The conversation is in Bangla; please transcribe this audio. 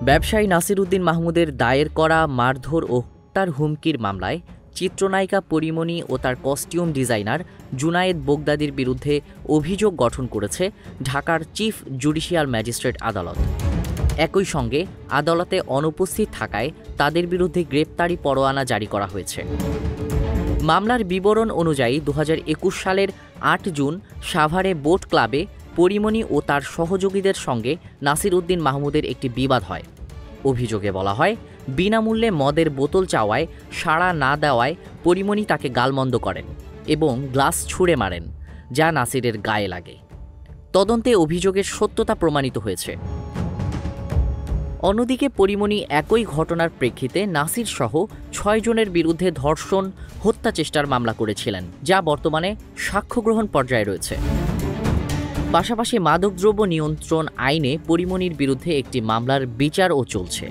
ব্যবসায়ী নাসির উদ্দিন মাহমুদের দায়ের করা মারধর ও হত্যার হুমকির মামলায় চিত্রনায়িকা পরীমণি ও তার কস্টিউম ডিজাইনার জুনায়েদ বোগদাদির বিরুদ্ধে অভিযোগ গঠন করেছে ঢাকার চিফ জুডিশিয়াল ম্যাজিস্ট্রেট আদালত। একই সঙ্গে আদালতে অনুপস্থিত থাকায় তাদের বিরুদ্ধে গ্রেপ্তারি পরোয়ানা জারি করা হয়েছে। মামলার বিবরণ অনুযায়ী 2021 সালের 8 জুন সাভারে বোট ক্লাবে পরীমণি ও তার সহযোগীদের সঙ্গে নাসির উদ্দিন মাহমুদের একটি বিবাদ হয়। অভিযোগে বলা হয়, বিনামূল্যে মদের বোতল চাওয়ায় সাড়া না দেওয়ায় পরীমণি তাকে গালমন্দ করেন এবং গ্লাস ছুঁড়ে মারেন, যা নাসিরের গায়ে লাগে। তদন্তে অভিযোগের সত্যতা প্রমাণিত হয়েছে। অন্যদিকে পরীমণি একই ঘটনার প্রেক্ষিতে নাসির সহ 6 জনের বিরুদ্ধে ধর্ষণ, হত্যা চেষ্টার মামলা করেছিলেন, যা বর্তমানে সাক্ষ্য গ্রহণ পর্যায়ে রয়েছে। পাশাপাশি মাদকদ্রব্য নিয়ন্ত্রণ আইনে পরীমণির বিরুদ্ধে একটি মামলার বিচারও চলছে।